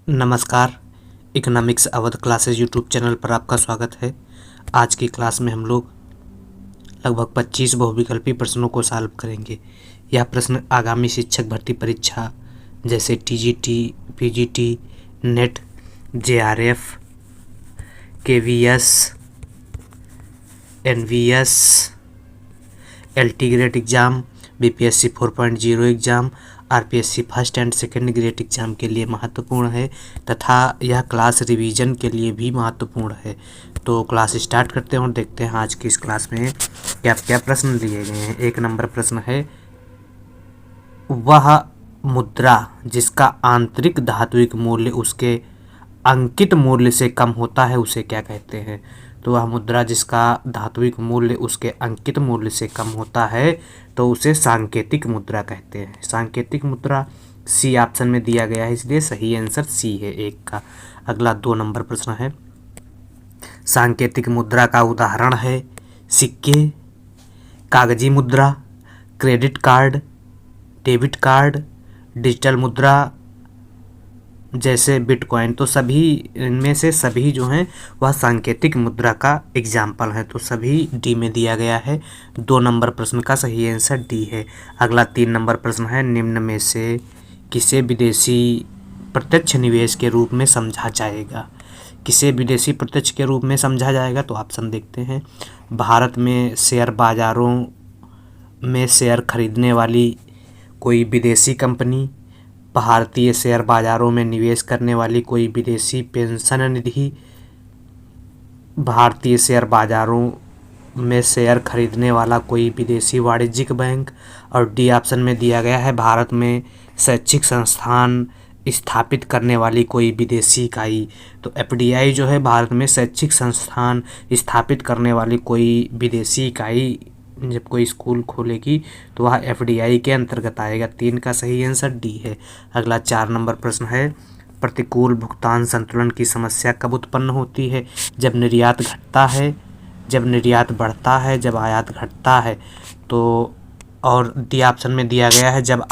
नमस्कार। Economics Awadh classes YouTube channel पर आपका स्वागत है। आज की क्लास में हम लोग लगभग 25 बहुविकल्पी प्रश्नों को सॉल्व करेंगे। यह प्रश्न आगामी शिक्षक भर्ती परीक्षा जैसे TGT, PGT, NET, JRF, KVS, NVS, LT grade exam, BPSC 4.0 exam, RPSC first and second grade exam के लिए महत्वपूर्ण है तथा यह क्लास रिवीजन के लिए भी महत्वपूर्ण है। तो क्लास स्टार्ट करते हैं और देखते हैं आज की इस क्लास में क्या क्या प्रश्न लिए गए हैं। 1 नंबर प्रश्न है, वह मुद्रा जिसका आंतरिक धात्विक मूल्य उसके अंकित मूल्य से कम होता है उसे क्या कहते हैं। तो वह मुद्रा जिसका धात्विक मूल्य उसके अंकित मूल्य से कम होता है तो उसे सांकेतिक मुद्रा कहते हैं। सांकेतिक मुद्रा सी ऑप्शन में दिया गया है, इसलिए सही आंसर सी है 1 का। अगला 2 नंबर प्रश्न है, सांकेतिक मुद्रा का उदाहरण है सिक्के, कागजी मुद्रा, credit card, debit card, digital मुद्रा जैसे बिटकॉइन। तो सभी इनमें से सभी जो हैं वह सांकेतिक मुद्रा का एग्जाम्पल है, तो सभी डी में दिया गया है। 2 नंबर प्रश्न का सही आंसर डी है। अगला 3 नंबर प्रश्न है, निम्न में से किसे विदेशी प्रत्यक्ष निवेश के रूप में समझा जाएगा। किसे विदेशी प्रत्यक्ष के रूप में समझा जाएगा, तो ऑप्शन देखते हैं। भारत में शेयर बाजारों में शेयर खरीदने वाली कोई विदेशी कंपनी, भारतीय शेयर बाजारों में निवेश करने वाली कोई विदेशी पेंशन निधि, भारतीय शेयर बाजारों में शेयर खरीदने वाला कोई विदेशी वाणिज्यिक बैंक, और डी ऑप्शन में दिया गया है भारत में शैक्षिक संस्थान स्थापित करने वाली कोई विदेशी इकाई। तो एफडीआई जो है भारत में शैक्षिक संस्थान स्थापित करने वाली कोई विदेशी इकाई जब कोई स्कूल खोलेगी तो वह एफडीआई के अंतर्गत आएगा। 3 का सही आंसर डी है। अगला 4 नंबर प्रश्न है, प्रतिकूल भुगतान संतुलन की समस्या कब उत्पन्न होती है। जब निर्यात घटता है, जब निर्यात बढ़ता है, जब आयात घटता है। तो और डी ऑप्शन में दिया गया है जब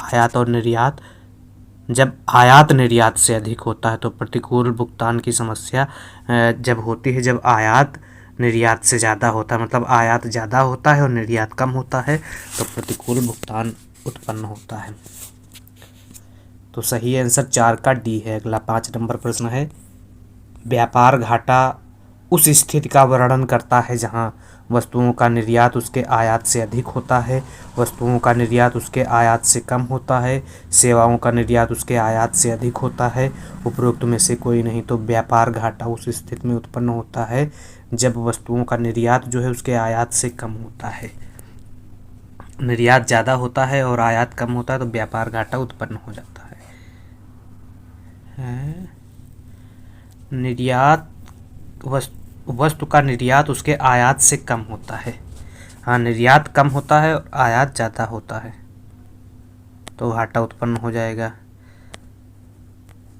आयात निर्यात से अधिक होता है। तो प्रतिकूल भुगतान की समस्या जब होती है जब आयात निर्यात से ज़्यादा होता है, मतलब आयात ज़्यादा होता है और निर्यात कम होता है तो प्रतिकूल भुगतान उत्पन्न होता है। तो सही आंसर 4 का डी है। अगला 5 नंबर प्रश्न है, व्यापार घाटा उस स्थिति का वर्णन करता है जहां वस्तुओं का निर्यात उसके आयात से अधिक होता है, वस्तुओं का निर्यात उसके आयात से कम होता है, सेवाओं का निर्यात उसके आयात से अधिक होता है, उपरोक्त में से कोई नहीं। तो व्यापार घाटा उस स्थिति में उत्पन्न होता है जब वस्तुओं का निर्यात जो है उसके आयात से कम होता है। निर्यात ज़्यादा होता है और आयात कम होता है तो व्यापार घाटा उत्पन्न हो जाता है। निर्यात वस्तु का निर्यात उसके आयात से कम होता है। हाँ, निर्यात कम होता है और आयात ज़्यादा होता है तो घाटा उत्पन्न हो जाएगा।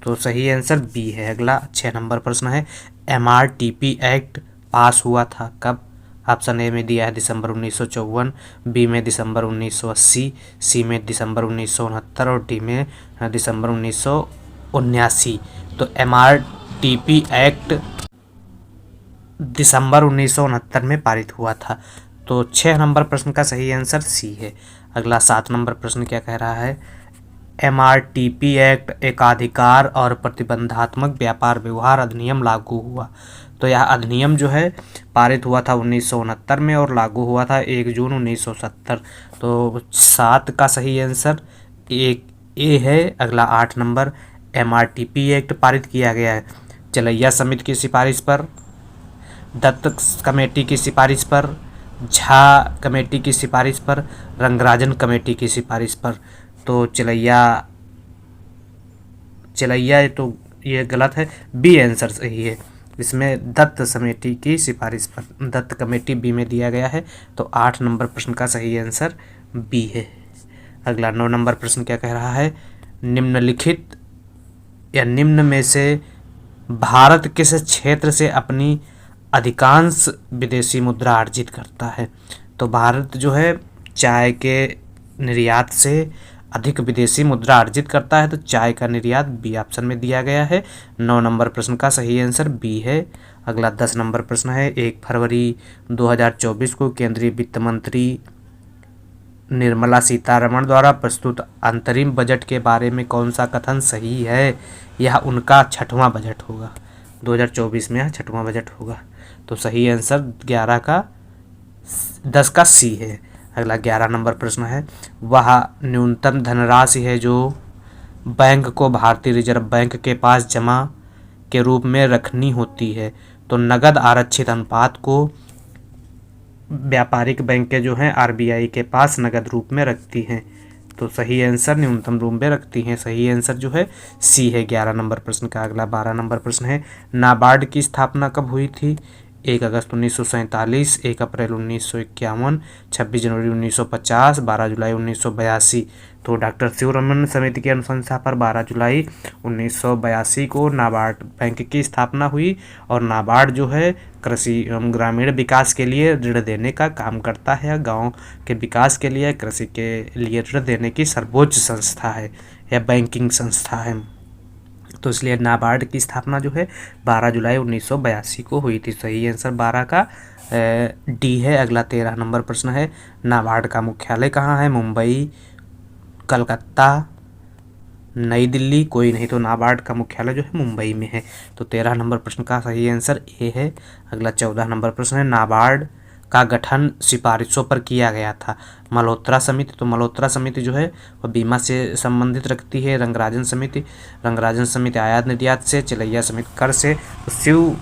तो सही आंसर बी है। अगला 6 नंबर प्रश्न है, एमआरटीपी एक्ट पास हुआ था कब। ऑप्शन ए में दिया है दिसंबर 1954, बी में दिसंबर 1980, सी में दिसंबर 1969 और डी में दिसंबर 1979। तो एमआरटीपी एक्ट दिसंबर 1969 में पारित हुआ था। तो 6 नंबर प्रश्न का सही आंसर सी है। अगला 7 नंबर प्रश्न क्या कह रहा है, एमआरटीपी एक्ट एकाधिकार और प्रतिबंधात्मक व्यापार व्यवहार अधिनियम लागू हुआ। तो यह अधिनियम जो है पारित हुआ था 1969 में और लागू हुआ था 1 जून 1970। तो 7 का सही आंसर ए है। अगला 8 नंबर, एमआरटीपी एक्ट पारित किया गया है चलैया समिति की सिफारिश पर, दत्त कमेटी की सिफारिश पर, झा कमेटी की सिफारिश पर, रंगराजन कमेटी की सिफारिश पर। तो चलैया तो ये गलत है, बी आंसर सही है। इसमें दत्त समिति की सिफारिश पर, दत्त कमेटी बी में दिया गया है। तो 8 नंबर प्रश्न का सही आंसर बी है। अगला 9 नंबर प्रश्न क्या कह रहा है, निम्नलिखित या निम्न में से भारत किस क्षेत्र से अपनी अधिकांश विदेशी मुद्रा अर्जित करता है। तो भारत जो है चाय के निर्यात से अधिक विदेशी मुद्रा अर्जित करता है? तो चाय का निर्यात, बी ऑप्शन में दिया गया है। 9 नंबर प्रश्न का सही आंसर बी है। अगला 10 नंबर प्रश्न है, 1 फरवरी 2024 को केंद्रीय वित्त मंत्री निर्मला सीतारमण द्वारा प्रस्तुत अंतरिम बजट के बारे में कौन सा कथन सही है? यह उनका 6वां बजट होगा। 2024 में यह 6वां बजट होगा। तो सही आंसर 10 का सी है। अगला 11 नंबर प्रश्न है, वह न्यूनतम धनराशि है जो बैंक को भारतीय रिजर्व बैंक के पास जमा के रूप में रखनी होती है? तो नगद आरक्षित अनुपात को व्यापारिक बैंकें जो हैं आरबीआई के पास नगद रूप में रखती हैं। तो सही आंसर न्यूनतम रूप में रखती हैं। सही आंसर जो है सी है 11 नंबर प्रश्न का। अगला 12 नंबर प्रश्न है, नाबार्ड की स्थापना कब हुई थी? 1 अगस्त 1947, 1 अप्रैल 1951, 26 जनवरी 1950, 12 जुलाई 1982। तो डॉक्टर शिवरमन समिति की अनुशंसा पर 12 जुलाई 1982 को नाबार्ड बैंक की स्थापना हुई। और नाबार्ड जो है कृषि एवं ग्रामीण विकास के लिए ऋण देने का काम करता है। गांव के विकास के लिए, कृषि के लिए ऋण देने की सर्वोच्च संस्था है या बैंकिंग संस्था है। तो इसलिए नाबार्ड की स्थापना जो है 12 जुलाई 1982 को हुई थी। सही आंसर 12 का डी है। अगला 13 नंबर प्रश्न है, नाबार्ड का मुख्यालय कहाँ है? मुंबई, कलकत्ता, नई दिल्ली, कोई नहीं। तो नाबार्ड का मुख्यालय जो है मुंबई में है। तो 13 नंबर प्रश्न का सही आंसर ए है। अगला 14 नंबर प्रश्न है, नाबार्ड का गठन सिफारिशों पर किया गया था? मल्होत्रा समिति, तो मल्होत्रा समिति जो है वह बीमा से संबंधित रखती है। रंगराजन समिति आयात निर्यात से, चिलैया समिति कर से। तो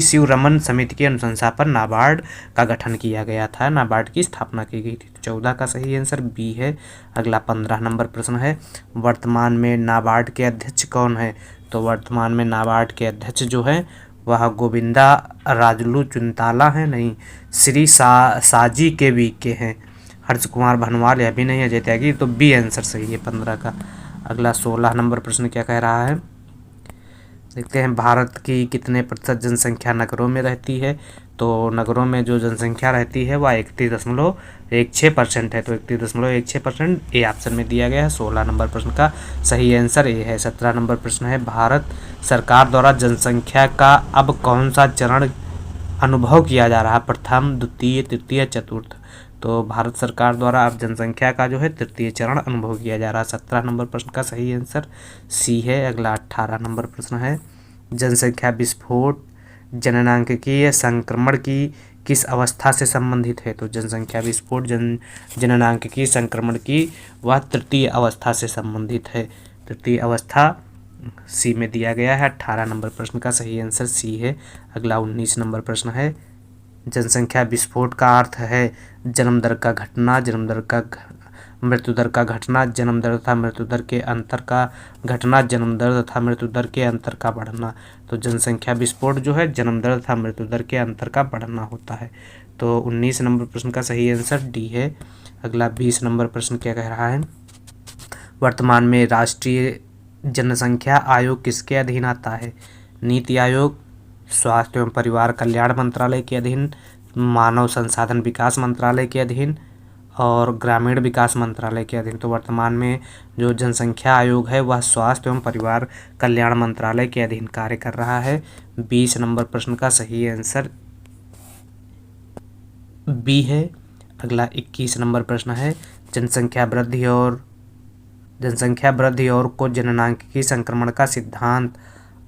शिवरमन समिति की अनुशंसा पर नाबार्ड का गठन किया गया था, नाबार्ड की स्थापना की गई थी। तो 14 का सही आंसर बी है। अगला 15 नंबर प्रश्न है, वर्तमान में नाबार्ड के अध्यक्ष कौन है? तो वर्तमान में नाबार्ड के अध्यक्ष जो है वह गोविंदा राजुलू चुनताला है, नहीं, श्री साजी के वी के हैं। हर्ष कुमार भनवाल, यह भी नहीं है। अजय त्यागी, तो बी आंसर सही है 15 का। अगला 16 नंबर प्रश्न क्या कह रहा है, देखते हैं। भारत की कितने प्रतिशत जनसंख्या नगरों में रहती है? तो नगरों में जो जनसंख्या रहती है वह 31.16% है। तो 31.16% ए ऑप्शन में दिया गया है। 16 नंबर प्रश्न का सही आंसर ए है। 17 नंबर प्रश्न है, भारत सरकार द्वारा जनसंख्या का अब कौन सा चरण अनुभव किया जा रहा है? प्रथम, द्वितीय, तृतीय, चतुर्थ। तो भारत सरकार द्वारा अब जनसंख्या का जो है तृतीय चरण अनुभव किया जा रहा है। 17 नंबर प्रश्न का सही आंसर सी है। अगला 18 नंबर प्रश्न है, जनसंख्या विस्फोट जननांकीय संक्रमण की किस अवस्था से संबंधित है? तो जनसंख्या विस्फोट जननांकीय संक्रमण की वह तृतीय अवस्था से संबंधित है। तृतीय अवस्था सी में दिया गया है। 18 नंबर प्रश्न का सही आंसर सी है। अगला 19 नंबर प्रश्न है, जनसंख्या विस्फोट का अर्थ है जन्म दर का घटना, मृत्यु दर का घटना, जन्म दर तथा मृत्यु दर के अंतर का घटना, जन्म दर तथा मृत्यु दर के अंतर का बढ़ना। तो जनसंख्या विस्फोट जो है जन्म दर तथा मृत्यु दर के अंतर का बढ़ना होता है। तो 19 नंबर प्रश्न का सही आंसर डी है। अगला 20 नंबर प्रश्न क्या कह रहा है, वर्तमान में राष्ट्रीय जनसंख्या आयोग किसके अधीन आता है? नीति आयोग, स्वास्थ्य एवं परिवार कल्याण मंत्रालय के अधीन, मानव संसाधन विकास मंत्रालय के अधीन और ग्रामीण विकास मंत्रालय के अधीन। तो वर्तमान में जो जनसंख्या आयोग है वह स्वास्थ्य एवं परिवार कल्याण मंत्रालय के अधीन कार्य कर रहा है। 20 नंबर प्रश्न का सही आंसर बी है। अगला 21 नंबर प्रश्न है, जनसंख्या वृद्धि और को जननांकीय संक्रमण का सिद्धांत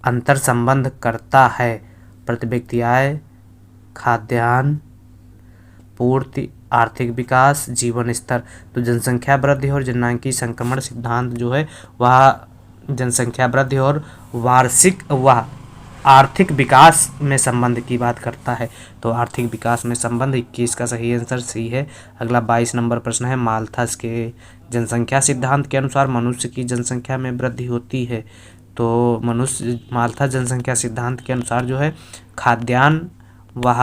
अंतर संबंध करता है? प्रति व्यक्ति आय, खाद्यान्न पूर्ति, आर्थिक विकास, जीवन स्तर। तो जनसंख्या वृद्धि और जननांकीय संक्रमण सिद्धांत जो है वह जनसंख्या वृद्धि और वार्षिक व आर्थिक विकास में संबंध की बात करता है। तो आर्थिक विकास में संबंध 21 का सही आंसर सी है। अगला 22 नंबर प्रश्न है, माल्थस के जनसंख्या सिद्धांत के अनुसार मनुष्य की जनसंख्या में वृद्धि होती है। तो माल्थस जनसंख्या सिद्धांत के अनुसार जो है खाद्यान्न वह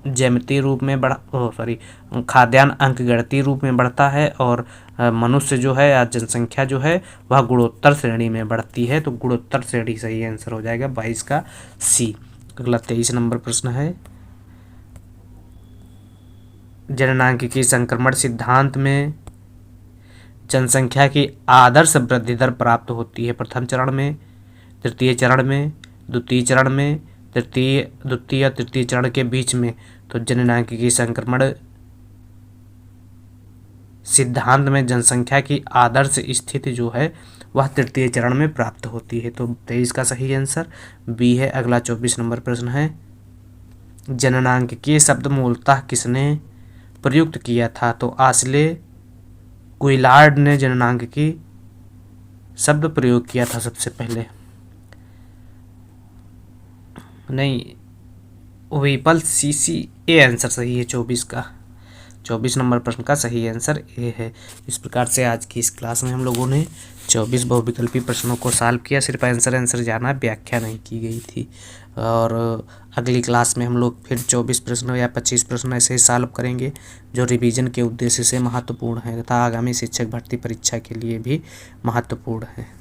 ज्यामितीय रूप में खाद्यान्न अंकगणितीय रूप में बढ़ता है और मनुष्य जो है या जनसंख्या जो है वह गुणोत्तर श्रेणी में बढ़ती है। तो गुणोत्तर श्रेणी सही आंसर हो जाएगा 22 का सी। अगला 23 नंबर प्रश्न है, जननांकीय संक्रमण सिद्धांत में जनसंख्या की आदर्श वृद्धि दर प्राप्त होती है प्रथम चरण में, तृतीय चरण में, द्वितीय चरण में, द्वितीय और तृतीय चरण के बीच में। तो जननांगिकी संक्रमण सिद्धांत में जनसंख्या की आदर्श स्थिति जो है वह तृतीय चरण में प्राप्त होती है। तो 23 का सही आंसर बी है। अगला 24 नंबर प्रश्न है, जननांकिकीय शब्द मूलतः किसने प्रयुक्त किया था? तो आस्ले क्विलार्ड ने जननांकिकी शब्द प्रयोग किया था सबसे पहले। नहीं, व्हिपल सीसी, ए आंसर सही है 24 का। 24 नंबर प्रश्न का सही आंसर ए है। इस प्रकार से आज की इस क्लास में हम लोगों ने 24 बहुविकल्पी प्रश्नों को सॉल्व किया। सिर्फ आंसर जाना, व्याख्या नहीं की गई थी। और अगली क्लास में हम लोग फिर 24 प्रश्न या 25 प्रश्न ऐसे ही सॉल्व करेंगे जो रिवीजन के उद्देश्य से महत्वपूर्ण है तथा आगामी शिक्षक भर्ती परीक्षा के लिए भी महत्वपूर्ण है।